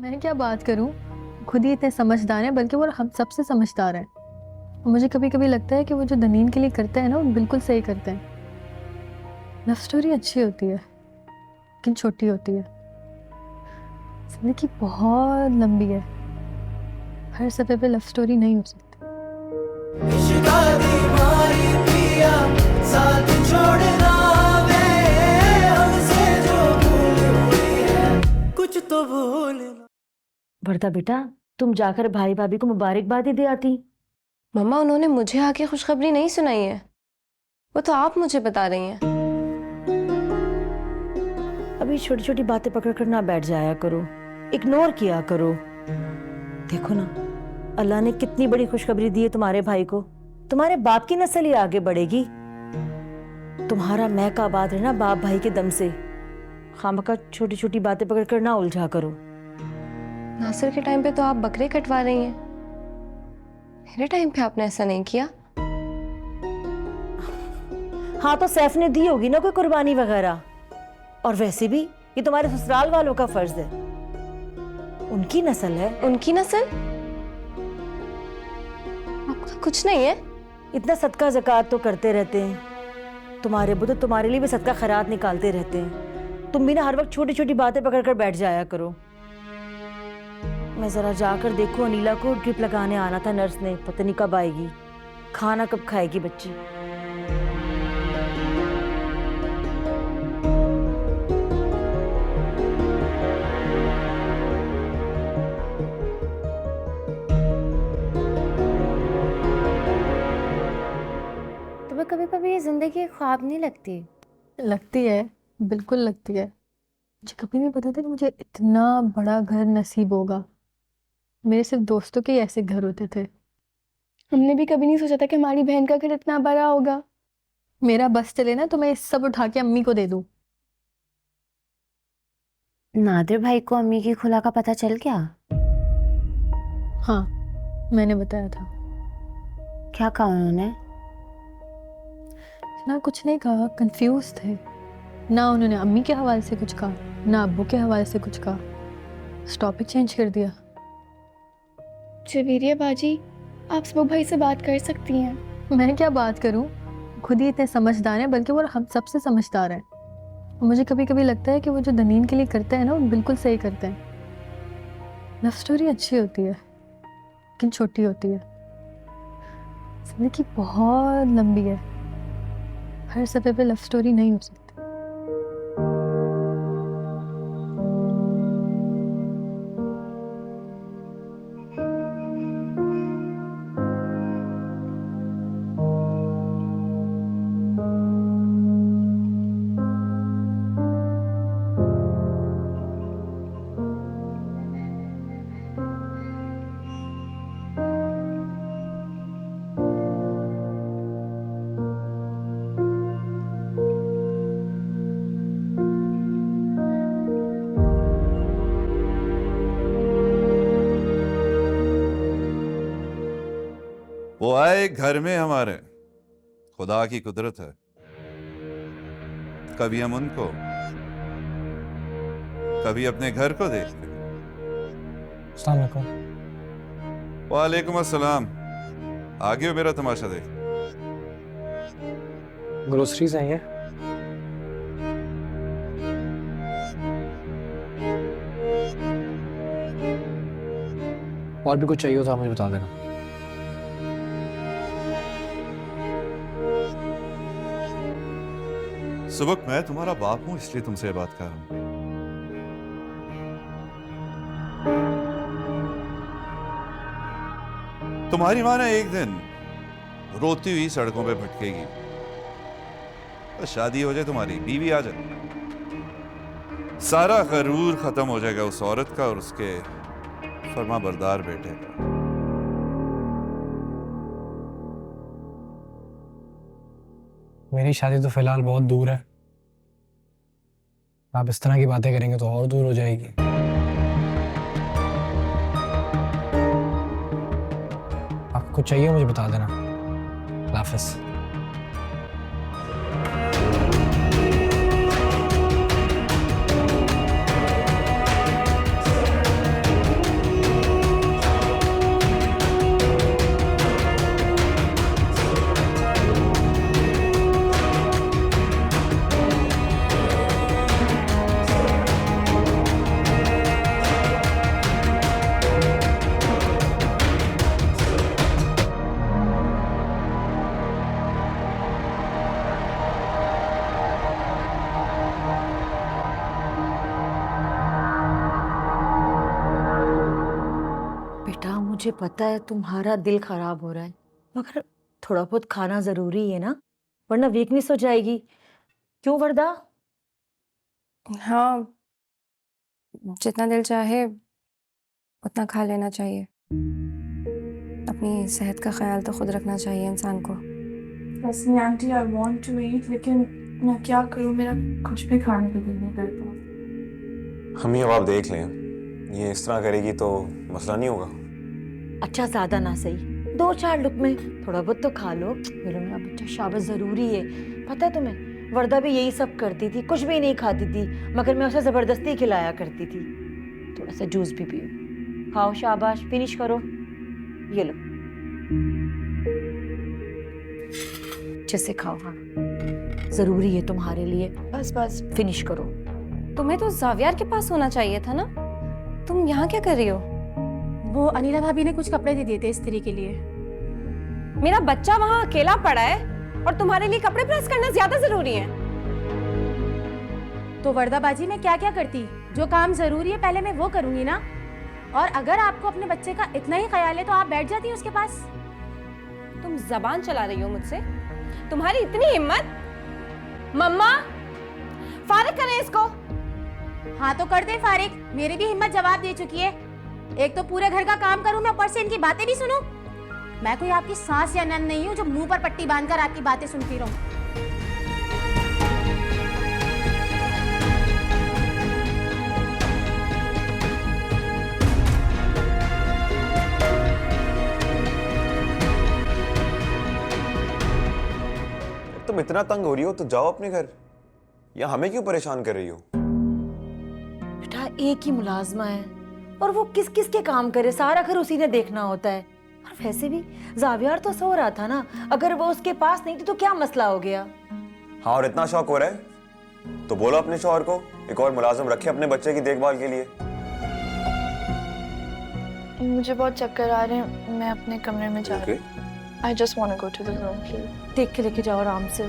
मैं क्या बात करूं, खुद ही इतने समझदार हैं, बल्कि वो हम सबसे समझदार हैं। और मुझे कभी कभी लगता है कि वो जो दनीन के लिए करते हैं ना, वो बिल्कुल सही करते हैं। लव स्टोरी अच्छी होती है लेकिन छोटी होती है। जिंदगी बहुत लंबी है, हर सफे पे लव स्टोरी नहीं हो सकती। कुछ तो भूल। वर्दा बेटा, तुम जाकर भाई भाभी को मुबारकबादी दे आती। मम्मा, उन्होंने मुझे आके खुशखबरी नहीं सुनाई है, वो तो आप मुझे बता रही हैं। अभी छोटी छोटी बातें पकड़ कर ना बैठ जाया करो, इग्नोर किया करो। देखो ना, अल्लाह ने कितनी बड़ी खुशखबरी दी है तुम्हारे भाई को। तुम्हारे बाप की नस्ल ही आगे बढ़ेगी। तुम्हारा महक आबाद रहना बाप भाई के दम से। खामखा छोटी छोटी बातें पकड़ कर ना उलझा करो। नासिर के टाइम पे तो आप बकरे कटवा रही हैं, मेरे टाइम पे आपने ऐसा नहीं किया। हाँ, तो सैफ ने दी होगी ना कोई कुर्बानी वगैरह। और वैसे भी ये तुम्हारे ससुराल वालों का फर्ज है, उनकी नस्ल है। उनकी नस्ल? आपका कुछ नहीं है? इतना सदका ज़कात तो करते रहते हैं, तुम्हारे बुत तुम्हारे लिए भी सदका खैरात निकालते रहते हैं। तुम भी ना हर वक्त छोटी छोटी बातें पकड़ कर बैठ जाया करो। मैं जरा जाकर देखूं, अनीला को ड्रिप लगाने आना था नर्स ने, पता नहीं कब आएगी, खाना कब खाएगी बच्ची। तुम्हें कभी कभी ये जिंदगी एक ख्वाब नहीं लगती? लगती है, बिल्कुल लगती है। मुझे कभी नहीं पता था कि मुझे इतना बड़ा घर नसीब होगा। मेरे सिर्फ दोस्तों के ही ऐसे घर होते थे। हमने भी कभी नहीं सोचा था कि हमारी बहन का घर इतना बड़ा होगा। मेरा बस चले ना तो मैं ये सब उठा के अम्मी को दे दूं। नादिर भाई को अम्मी की खुला का पता चल गया? हाँ, मैंने बताया था। क्या कहा उन्होंने? ना कुछ नहीं कहा, कंफ्यूज थे। ना उन्होंने अम्मी के हवाले से कुछ कहा, ना अब्बू के हवाले से कुछ कहा। टॉपिक चेंज कर दिया। जवेरिया बाजी, आप सबक भाई से बात कर सकती हैं। मैं क्या बात करूं, खुद ही इतने समझदार हैं, बल्कि वो हम सबसे समझदार हैं। और मुझे कभी कभी लगता है कि वो जो दनीन के लिए करते हैं ना, वो बिल्कुल सही करते हैं। लव स्टोरी अच्छी होती है लेकिन छोटी होती है। जिंदगी बहुत लंबी है, हर सफे पे लव स्टोरी नहीं हो सकती। वो आए घर में हमारे, खुदा की कुदरत है। कभी हम उनको, कभी अपने घर को देखते हैं। अस्सलाम वालेकुम। वालेकुम अस्सलाम। आगे हो मेरा तमाशा देख। ग्रोसरीज आई हैं? और भी कुछ चाहिए हो तो आप मुझे बता देना। सुबह मैं तुम्हारा बाप हूं, इसलिए तुमसे ये बात कर रहा हूं। तुम्हारी माँ ना एक दिन रोती हुई सड़कों पे भटकेगी। तो शादी हो जाए, तुम्हारी बीवी आ जाए, सारा गरूर खत्म हो जाएगा उस औरत का और उसके फर्मा बरदार बेटे का। मेरी शादी तो फिलहाल बहुत दूर है, आप इस तरह की बातें करेंगे तो और दूर हो जाएगी। आपको कुछ चाहिए मुझे बता देना। अल्लाह हाफ़िज़। बेटा मुझे पता है तुम्हारा दिल खराब हो रहा है, मगर थोड़ा बहुत खाना जरूरी है ना, वरना वीकनेस हो जाएगी। क्यों वरदा? हाँ, जितना दिल चाहे उतना खा लेना चाहिए। अपनी सेहत का ख्याल तो खुद रखना चाहिए इंसान को। वैसे aunty I want to eat, लेकिन मैं क्या करूं, मेरा कुछ भी खाने को दिल नहीं करता। हम ही अब आप देख लें, ये इस तरह करेगी तो मसला नहीं होगा। अच्छा ज्यादा ना सही, 2-4 लुकमे थोड़ा बहुत तो खा लो। मेरा मेरा बच्चा, शाबाश, जरूरी है। पता है तुम्हें, वरदा भी यही सब करती थी, कुछ भी नहीं खाती थी, मगर मैं उसे जबरदस्ती खिलाया करती थी। थोड़ा सा जूस भी पियो, खाओ, शाबाश, फिनिश करो। ये लो, जैसे खाओ। हाँ, जरूरी है तुम्हारे लिए, बस बस। फिनिश करो। तुम्हें तो जावियार के पास होना चाहिए था ना, तुम यहाँ क्या कर रही हो? वो अनिला भाभी ने कुछ कपड़े दे दिए थे इस्त्री के लिए। मेरा बच्चा वहाँ अकेला पड़ा है और तुम्हारे लिए कपड़े प्रेस करना ज्यादा जरूरी है। तो वरदा बाजी मैं क्या क्या करती, जो काम जरूरी है पहले मैं वो करूंगी ना। और अगर आपको अपने बच्चे का इतना ही ख्याल है तो आप बैठ जाती उसके पास। तुम जबान चला रही हो मुझसे, तुम्हारी इतनी हिम्मत? मम्मा, फारिग करें इसको। हाँ तो कर दे फारिग, मेरी भी हिम्मत जवाब दे चुकी है। एक तो पूरे घर का काम करूं मैं, ऊपर से इनकी बातें भी सुनूं। मैं कोई आपकी सास या नंद नहीं हूँ जो मुंह पर पट्टी बांधकर आपकी बातें सुनती रहूं। तुम इतना तंग हो रही हो तो जाओ अपने घर, या हमें क्यों परेशान कर रही हो? बेटा एक ही मुलाजमा है और वो किस किस के काम करे, सारा घर उसी ने देखना होता है। और वैसे भी जावियार तो सो रहा था ना, अगर वो उसके पास नहीं थी तो क्या मसला हो गया? हाँ, और इतना शौक हो रहा है तो बोलो अपने शौहर को एक और मुलाजिम रखे अपने बच्चे की देखभाल के लिए। मुझे बहुत चक्कर आ रहे हैं, मैं अपने कमरे में जा रही हूँ। I just want to go to the room, please. देख के लेके जाओ आराम से।